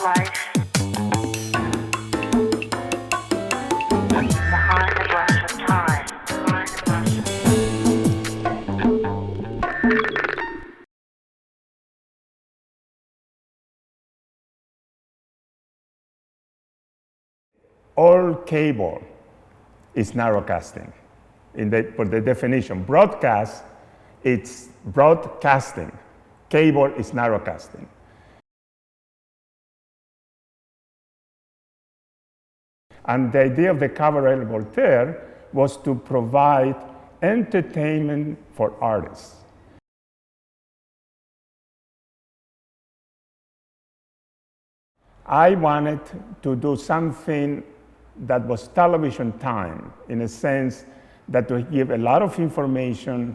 life behind the rush of time. All cable is narrowcasting. For the definition, broadcast, it's broadcasting. Cable is narrowcasting. And the idea of the Cabaret Voltaire was to provide entertainment for artists. I wanted to do something that was television time, in a sense that would give a lot of information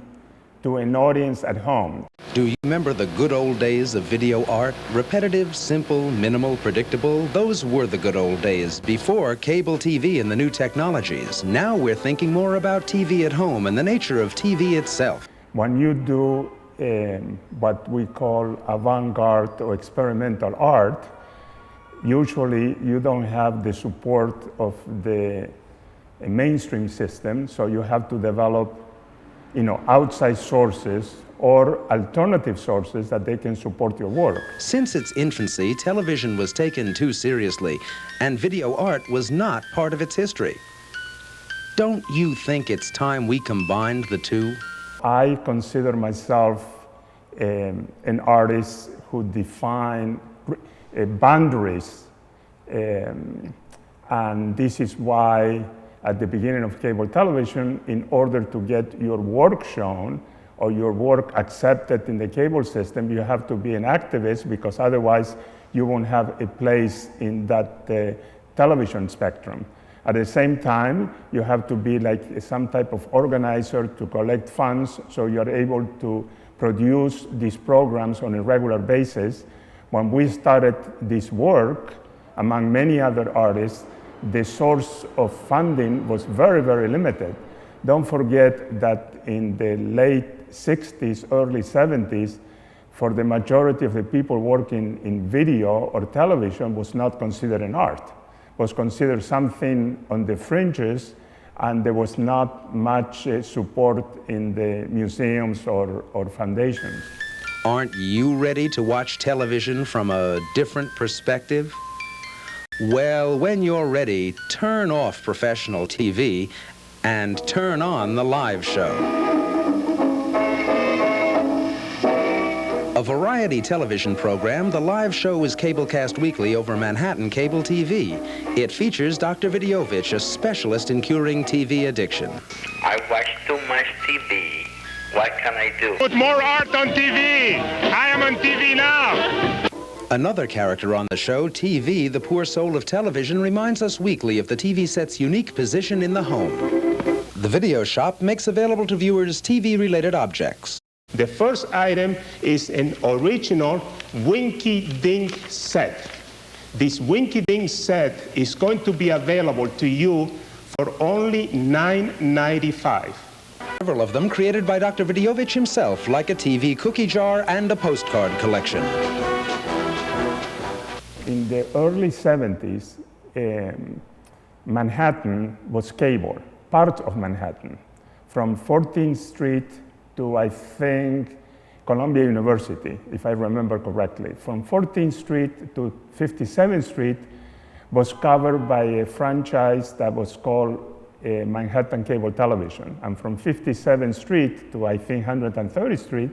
to an audience at home. Do you remember the good old days of video art? Repetitive, simple, minimal, predictable. Those were the good old days before cable TV and the new technologies. Now we're thinking more about TV at home and the nature of TV itself. When you do what we call avant-garde or experimental art, usually you don't have the support of the mainstream system, so you have to develop outside sources or alternative sources that they can support your work. Since its infancy, television was taken too seriously, and video art was not part of its history. Don't you think it's time we combined the two? I consider myself an artist who define boundaries, and this is why at the beginning of cable television, in order to get your work shown or your work accepted in the cable system, you have to be an activist, because otherwise you won't have a place in that television spectrum. At the same time, you have to be like some type of organizer to collect funds, so you're able to produce these programs on a regular basis. When we started this work, among many other artists, the source of funding was very, very limited. Don't forget that in the late 60s, early 70s, for the majority of the people working in video or television was not considered an art. Was considered something on the fringes, and there was not much support in the museums or foundations. Aren't you ready to watch television from a different perspective? Well, when you're ready, turn off professional TV and turn on the live show. A variety television program, the live show is cablecast weekly over Manhattan Cable TV. It features Dr. Davidovich, a specialist in curing TV addiction. I watch too much TV. What can I do? Put more art on TV! I am on TV now! Another character on the show, TV, the poor soul of television, reminds us weekly of the TV set's unique position in the home. The video shop makes available to viewers TV-related objects. The first item is an original Winky Dink set. This Winky Dink set is going to be available to you for only $9.95. Several of them created by Dr. Davidovich himself, like a TV cookie jar and a postcard collection. In the early 70s, Manhattan was cable, part of Manhattan, from 14th Street to, I think, Columbia University, if I remember correctly. From 14th Street to 57th Street was covered by a franchise that was called Manhattan Cable Television. And from 57th Street to, I think, 130th Street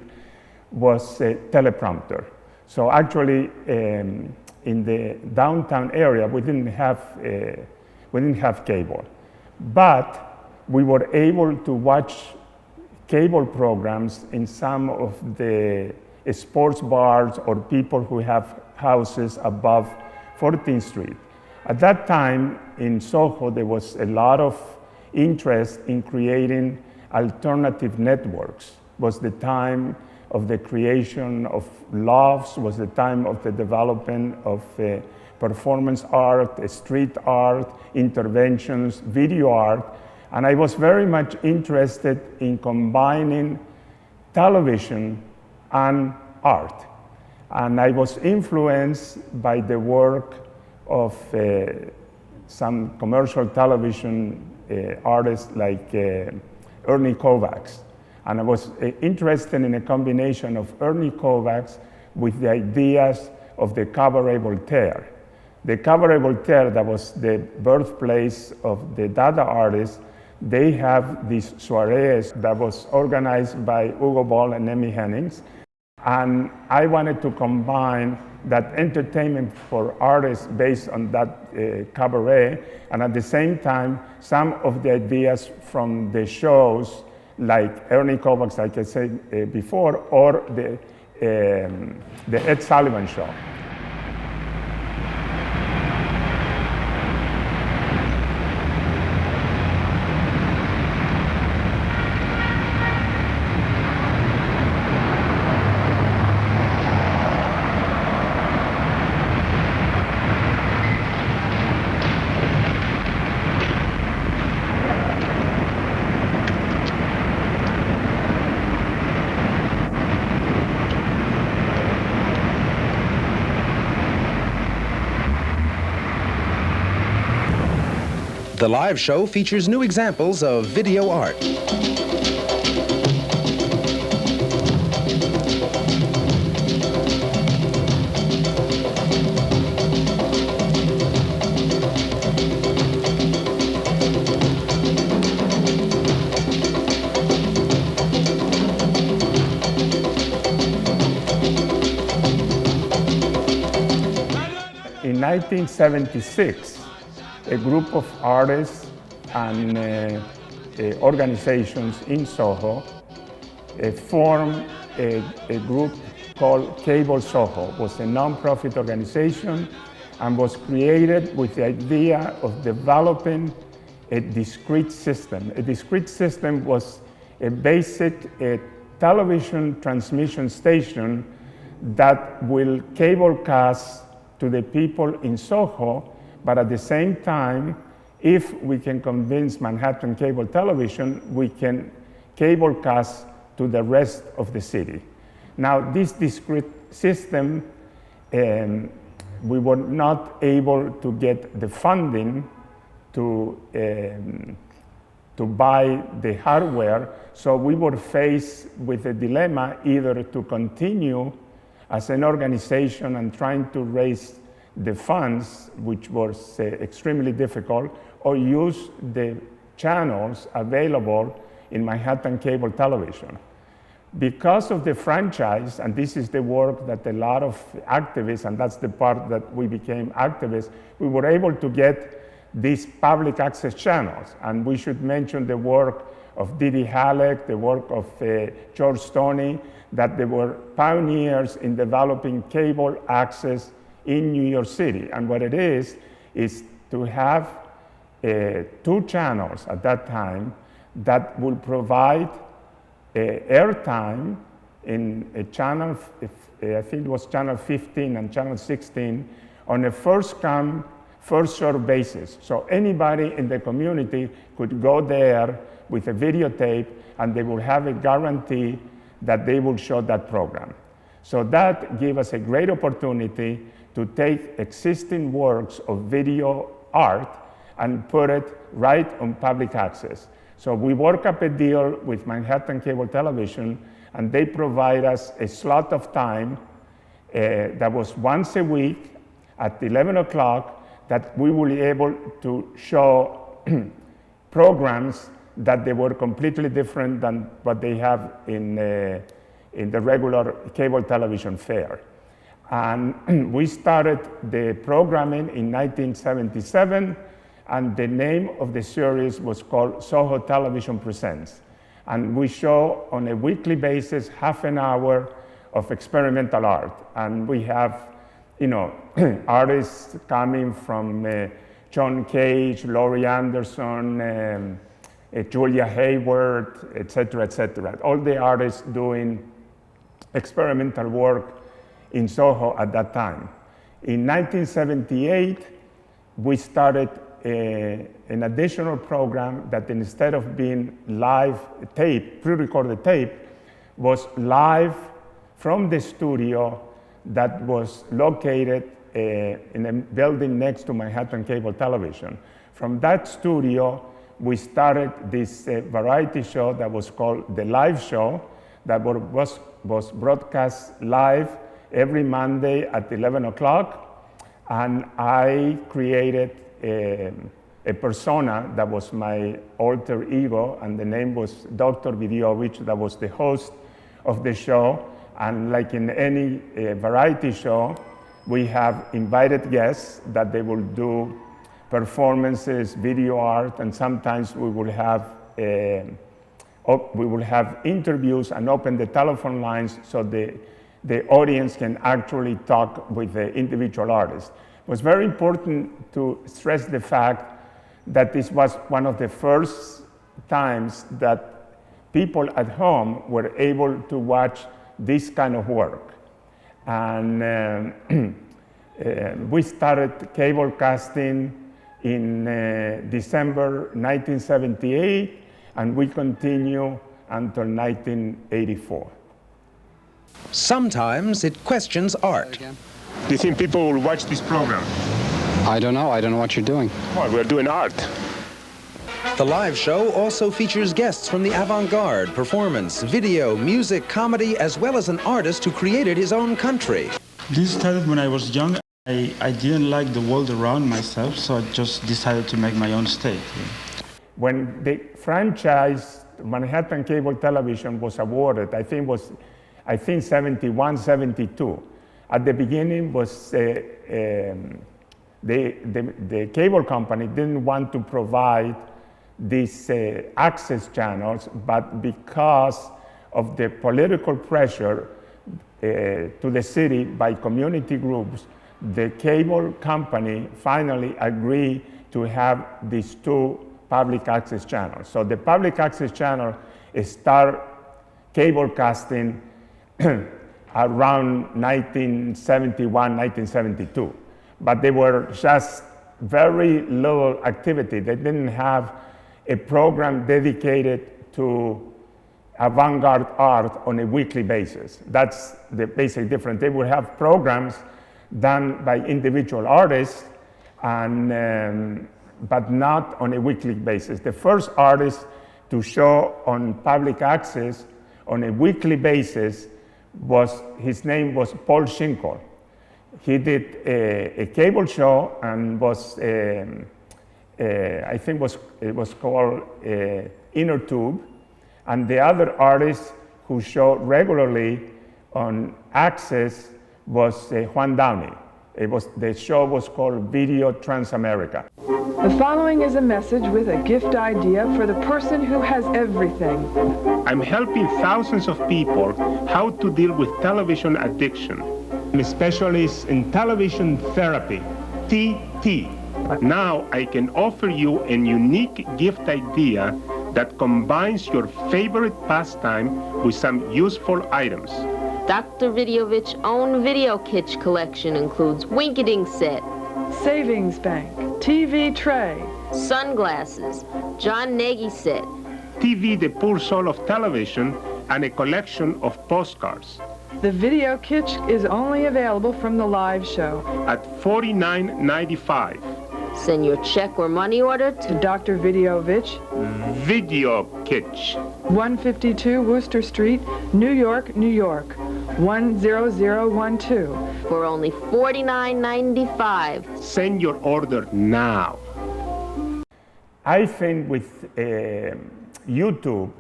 was a teleprompter. So actually, in the downtown area, we didn't have cable. But we were able to watch cable programs in some of the sports bars or people who have houses above 14th Street. At that time in SOHO, there was a lot of interest in creating alternative networks. It was the time of the creation of lofts, was the time of the development of performance art, street art, interventions, video art. And I was very much interested in combining television and art. And I was influenced by the work of some commercial television artists like Ernie Kovacs. And I was interested in a combination of Ernie Kovacs with the ideas of the Cabaret Voltaire. The Cabaret Voltaire, that was the birthplace of the Dada artists, they have these soirees that was organized by Hugo Ball and Emmy Hennings. And I wanted to combine that entertainment for artists based on that cabaret, and at the same time, some of the ideas from the shows like Ernie Kovacs, like I said before, or the Ed Sullivan Show. The live show features new examples of video art. In 1976, a group of artists and organizations in SOHO formed a group called Cable SOHO. It was a non-profit organization and was created with the idea of developing a discrete system. A discrete system was a basic television transmission station that will cablecast to the people in SOHO, but at the same time, if we can convince Manhattan Cable Television, we can cablecast to the rest of the city. Now, this discrete system, we were not able to get the funding to buy the hardware, so we were faced with a dilemma either to continue as an organization and trying to raise the funds, which was extremely difficult, or use the channels available in Manhattan Cable Television. Because of the franchise, and this is the work that a lot of activists, and that's the part that we became activists, we were able to get these public access channels. And we should mention the work of Didi Halleck, the work of George Stoney, that they were pioneers in developing cable access in New York City. And what it is to have 2 channels at that time that will provide airtime in a channel, I think it was channel 15 and channel 16, on a first come, first served basis. So anybody in the community could go there with a videotape and they will have a guarantee that they will show that program. So that gave us a great opportunity to take existing works of video art and put it right on public access. So we work up a deal with Manhattan Cable Television, and they provide us a slot of time that was once a week at 11 o'clock that we will be able to show programs that they were completely different than what they have in the regular cable television fare. And we started the programming in 1977, and the name of the series was called SOHO Television Presents. And we show on a weekly basis half an hour of experimental art. And we have, artists coming from John Cage, Laurie Anderson, Julia Hayward, et cetera, all the artists doing experimental work in SOHO at that time. In 1978, we started an additional program that instead of being live tape, pre-recorded tape, was live from the studio that was located in a building next to Manhattan Cable Television. From that studio, we started this variety show that was called The Live Show, that was broadcast live every Monday at 11 o'clock. And I created a persona that was my alter ego, and the name was Dr. Davidovich, that was the host of the show. And like in any variety show, we have invited guests that they will do performances, video art, and sometimes we will have interviews and open the telephone lines so the audience can actually talk with the individual artists. It was very important to stress the fact that this was one of the first times that people at home were able to watch this kind of work. And we started cable casting in December 1978, and we continue until 1984. Sometimes it questions art. Do you think people will watch this program? I don't know. I don't know what you're doing. Well, we're doing art. The live show also features guests from the avant-garde, performance, video, music, comedy, as well as an artist who created his own country. This started when I was young. I didn't like the world around myself, so I just decided to make my own state. When the franchise Manhattan Cable Television was awarded, I think 71, 72. At the beginning was the cable company didn't want to provide these access channels, but because of the political pressure to the city by community groups, the cable company finally agreed to have these two public access channels. So the public access channel started cable casting around 1971, 1972. But they were just very little activity. They didn't have a program dedicated to avant-garde art on a weekly basis. That's the basic difference. They would have programs done by individual artists, but not on a weekly basis. The first artist to show on public access on a weekly basis his name was Paul Schinkel. He did a cable show and I think it was called Inner Tube. And the other artist who showed regularly on Access was Juan Downey. The show was called Video Transamerica. The following is a message with a gift idea for the person who has everything. I'm helping thousands of people how to deal with television addiction. I'm a specialist in television therapy, TT. Now I can offer you a unique gift idea that combines your favorite pastime with some useful items. Dr. Davidovich's own video kitsch collection includes Winkading set, Savings bank, TV tray, sunglasses, John Nagy set, TV, the poor soul of television, and a collection of postcards. The video kitsch is only available from the live show. At $49.95. Send your check or money order to Dr. Davidovich, Video Kitsch, 152 Worcester Street, New York, New York, 10012. for only $49.95. Send your order now. I think with YouTube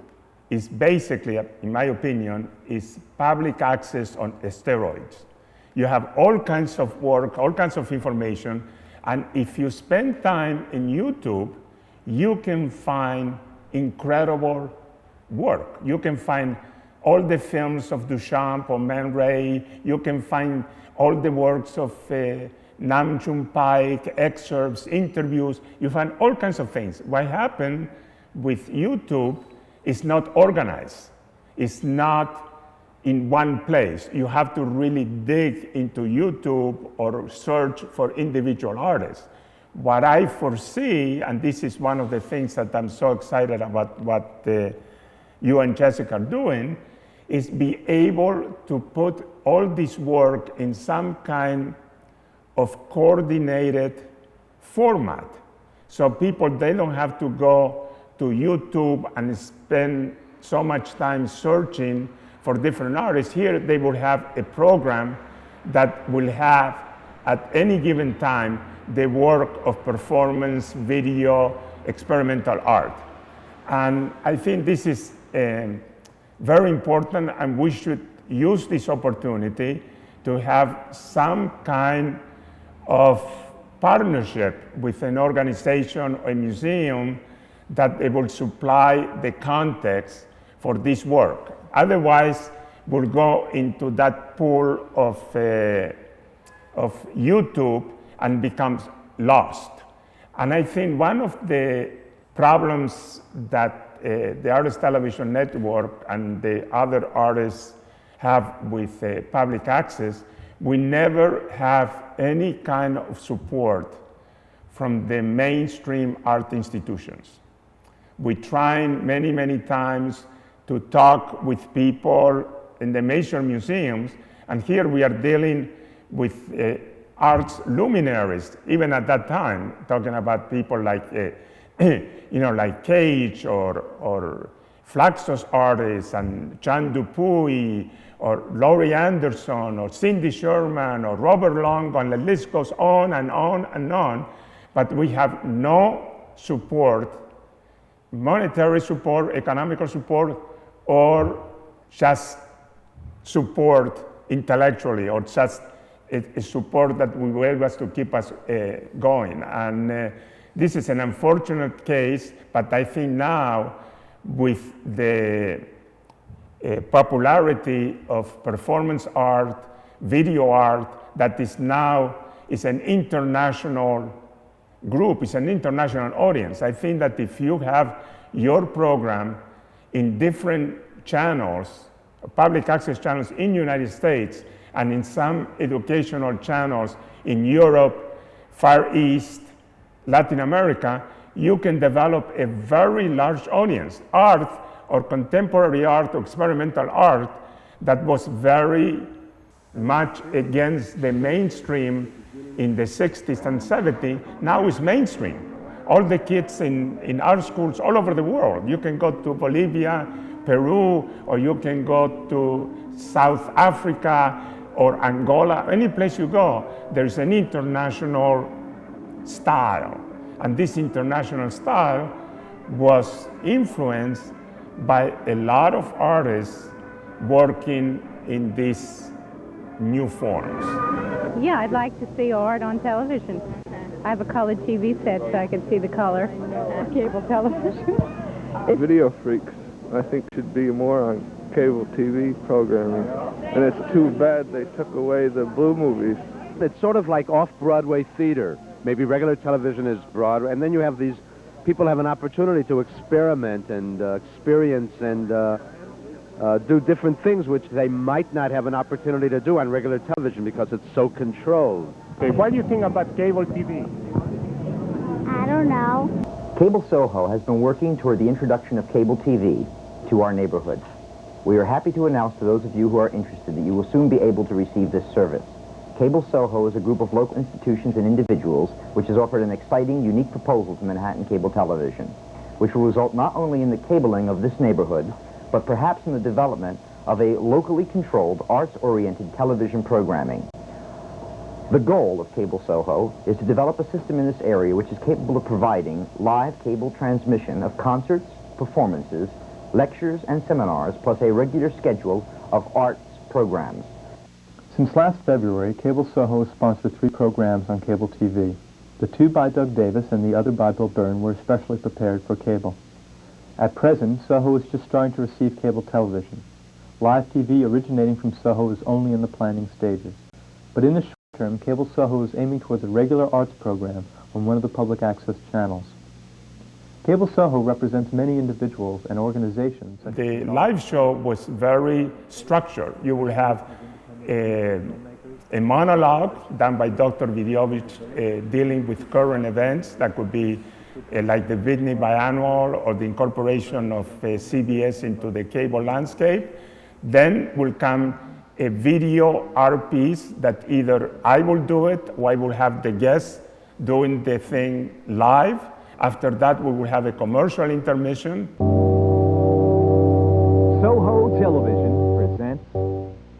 is basically, in my opinion, is public access on steroids. You have all kinds of work, all kinds of information, and if you spend time in YouTube, you can find incredible work. You can find all the films of Duchamp or Man Ray. You can find all the works of Nam June Paik, excerpts, interviews. You find all kinds of things. What happened with YouTube is not organized. It's not in one place. You have to really dig into YouTube or search for individual artists. What I foresee, and this is one of the things that I'm so excited about what you and Jessica are doing, is be able to put all this work in some kind of coordinated format. So people, they don't have to go to YouTube and spend so much time searching for different artists. Here they will have a program that will have at any given time the work of performance, video, experimental art. And I think this is very important, and we should use this opportunity to have some kind of partnership with an organization or a museum that they will supply the context for this work. Otherwise, we'll go into that pool of YouTube and becomes lost. And I think one of the problems that the Artist Television Network and the other artists have with public access, we never have any kind of support from the mainstream art institutions. We tried many, many times to talk with people in the major museums, and here we are dealing with arts luminaries, even at that time, talking about people like like Cage or Flaxus artists and Chan Dupuy or Laurie Anderson or Cindy Sherman or Robert Long, and the list goes on and on and on. But we have no support, monetary support, economical support, or just support intellectually, or just a support that will be able to keep us going. And this is an unfortunate case, but I think now with the popularity of performance art, video art, that is now an international group, it's an international audience. I think that if you have your program in different channels, public access channels in the United States, and in some educational channels in Europe, Far East, Latin America, you can develop a very large audience. Art, or contemporary art, or experimental art, that was very much against the mainstream in the 60s and 70s, now is mainstream. All the kids in art schools all over the world, you can go to Bolivia, Peru, or you can go to South Africa or Angola, any place you go, there's an international style. And this international style was influenced by a lot of artists working in these new forms. Yeah, I'd like to see art on television. I have a colored TV set so I can see the color of cable television. Video freaks, I think, should be more on cable TV programming. And it's too bad they took away the blue movies. It's sort of like off-Broadway theater. Maybe regular television is Broadway, and then you have these people have an opportunity to experiment and experience and do different things which they might not have an opportunity to do on regular television because it's so controlled. Okay, what do you think about cable TV? I don't know. Cable SOHO has been working toward the introduction of cable TV to our neighborhoods. We are happy to announce to those of you who are interested that you will soon be able to receive this service. Cable SOHO is a group of local institutions and individuals which has offered an exciting, unique proposal to Manhattan Cable Television, which will result not only in the cabling of this neighborhood, but perhaps in the development of a locally controlled, arts-oriented television programming. The goal of Cable SOHO is to develop a system in this area which is capable of providing live cable transmission of concerts, performances, lectures, and seminars, plus a regular schedule of arts programs. Since last February, Cable SOHO has sponsored 3 programs on cable TV. The 2 by Doug Davis and the other by Bill Byrne were especially prepared for cable. At present, SOHO is just starting to receive cable television. Live TV originating from SOHO is only in the planning stages. But in the short term, Cable SOHO is aiming towards a regular arts program on one of the public access channels. Cable SOHO represents many individuals and organizations. The live show was very structured. You will have a monologue done by Dr. Davidovich dealing with current events. That could be like the Whitney Biannual or the incorporation of CBS into the cable landscape. Then will come a video art piece that either I will do it or I will have the guests doing the thing live. After that, we will have a commercial intermission. SOHO Television presents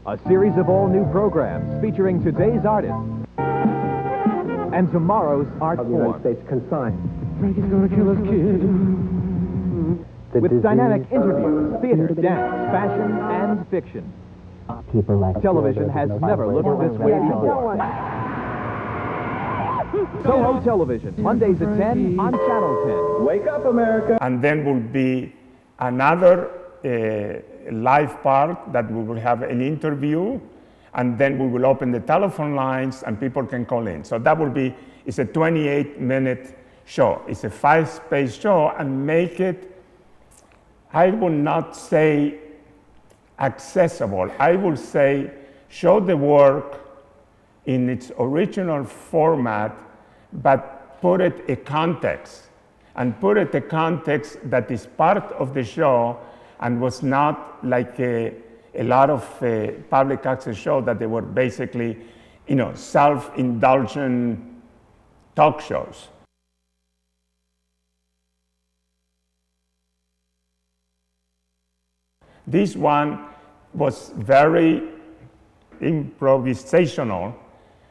a series of all-new programs featuring today's artists and tomorrow's art form. The United States consigned. Frankie's gonna kill us, kid. With dynamic interviews, theater, dance, fashion, and fiction. Television has never looked this way before. SOHO Television, Mondays at 10 on Channel 10. Wake up, America! And then will be another live part that we will have an interview, and then we will open the telephone lines and people can call in. So that will be, it's a 28-minute show. It's a 5-space show, and make it, I will not say accessible. I will say show the work in its original format, but put it a context, and put it a context that is part of the show and was not like a lot of public access shows that they were basically, self-indulgent talk shows. This one was very improvisational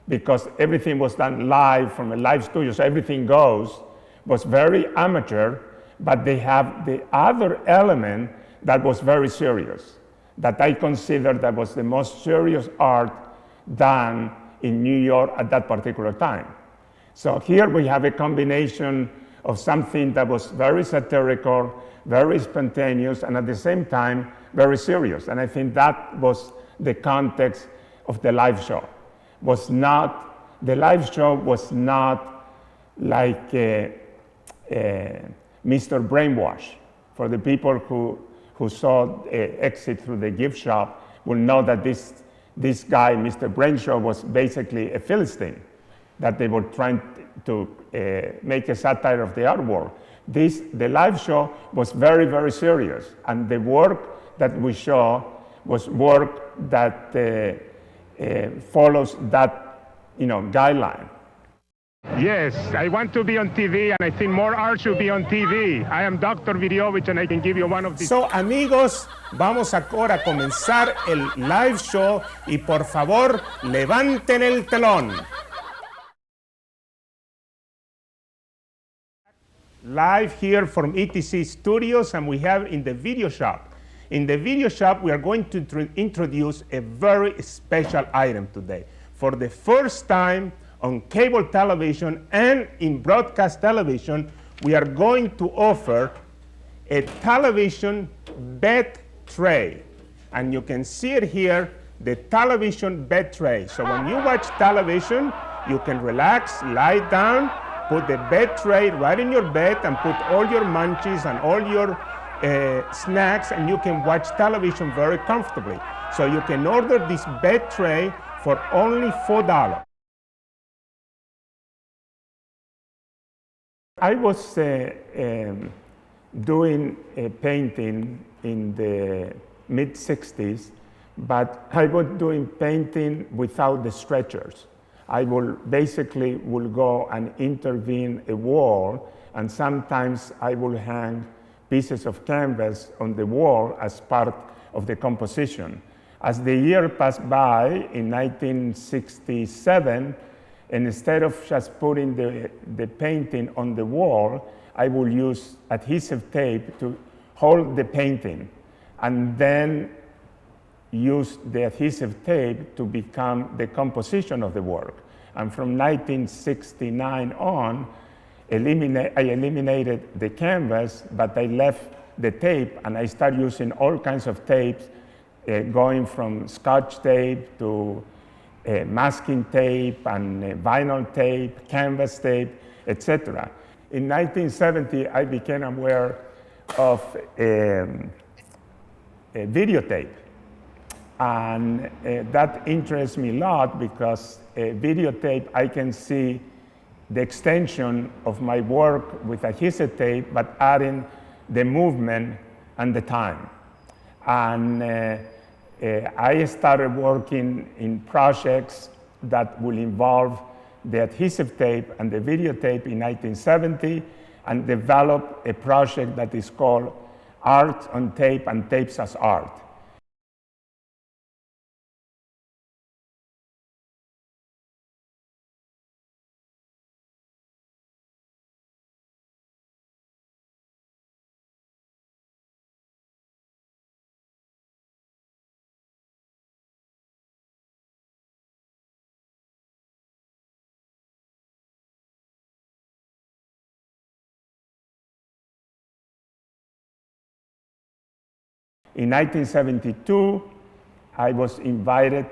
because everything was done live from a live studio, so everything goes. Was very amateur, but they have the other element that was very serious, that I consider that was the most serious art done in New York at that particular time. So here we have a combination of something that was very satirical, very spontaneous, and at the same time, very serious. And I think that was the context of the live show. The live show was not like Mr. Brainwash. For the people who saw Exit Through the Gift Shop will know that this guy, Mr. Brainshaw, was basically a Philistine, that they were trying to make a satire of the art world. The live show was very, very serious, and the work that we show was work that follows that guideline. Yes, I want to be on TV, and I think more art should be on TV. I am Dr. Davidovich, and I can give you one of these. So, amigos, vamos ahora a comenzar el live show, y por favor, levanten el telón. Live here from ETC Studios, and we have in the video shop. In the video shop, we are going to introduce a very special item today. For the first time on cable television and in broadcast television, we are going to offer a television bed tray. And you can see it here, the television bed tray. So when you watch television, you can relax, lie down, put the bed tray right in your bed, and put all your munchies and all your snacks, and you can watch television very comfortably. So you can order this bed tray for only $4. I was doing painting in the mid-60s, but I was doing painting without the stretchers. I will go and intervene a wall, and sometimes I will hang pieces of canvas on the wall as part of the composition. As the year passed by, in 1967, instead of just putting the painting on the wall, I will use adhesive tape to hold the painting, and then use the adhesive tape to become the composition of the work. And from 1969 on, I eliminated the canvas, but I left the tape, and I started using all kinds of tapes, going from Scotch tape to masking tape and vinyl tape, canvas tape, etc. In 1970, I became aware of videotape. And that interests me a lot because videotape, I can see the extension of my work with adhesive tape, but adding the movement and the time. And I started working in projects that will involve the adhesive tape and the videotape in 1970, and developed a project that is called Art on Tape and Tapes as Art. In 1972, I was invited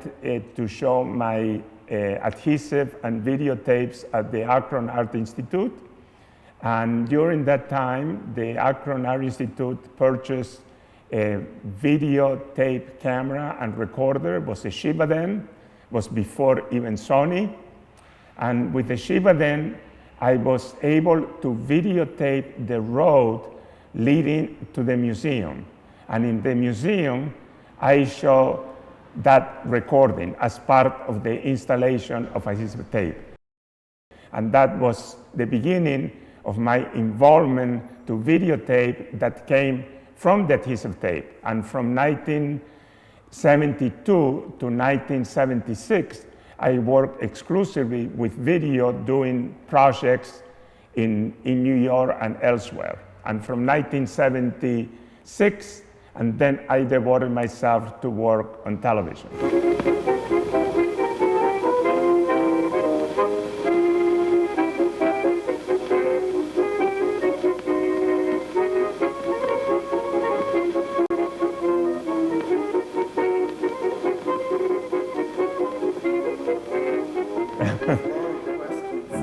to show my adhesive and videotapes at the Akron Art Institute. And during that time, the Akron Art Institute purchased a videotape camera and recorder. It was a Shiba then, was before even Sony. And with the Shiba then, I was able to videotape the road leading to the museum. And in the museum, I show that recording as part of the installation of adhesive tape. And that was the beginning of my involvement to videotape that came from the adhesive tape. And from 1972 to 1976, I worked exclusively with video doing projects in New York and elsewhere. And from 1976, and then I devoted myself to work on television.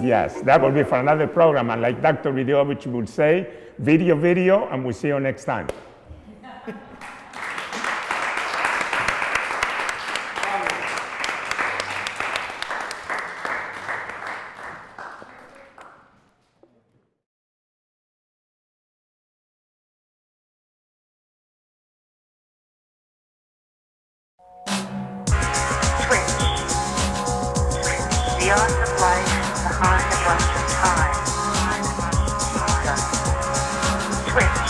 Yes, that will be for another program. And like Dr. Davidovich would say, video, and we'll see you next time. Beyond the light, behind the Western time. Switch.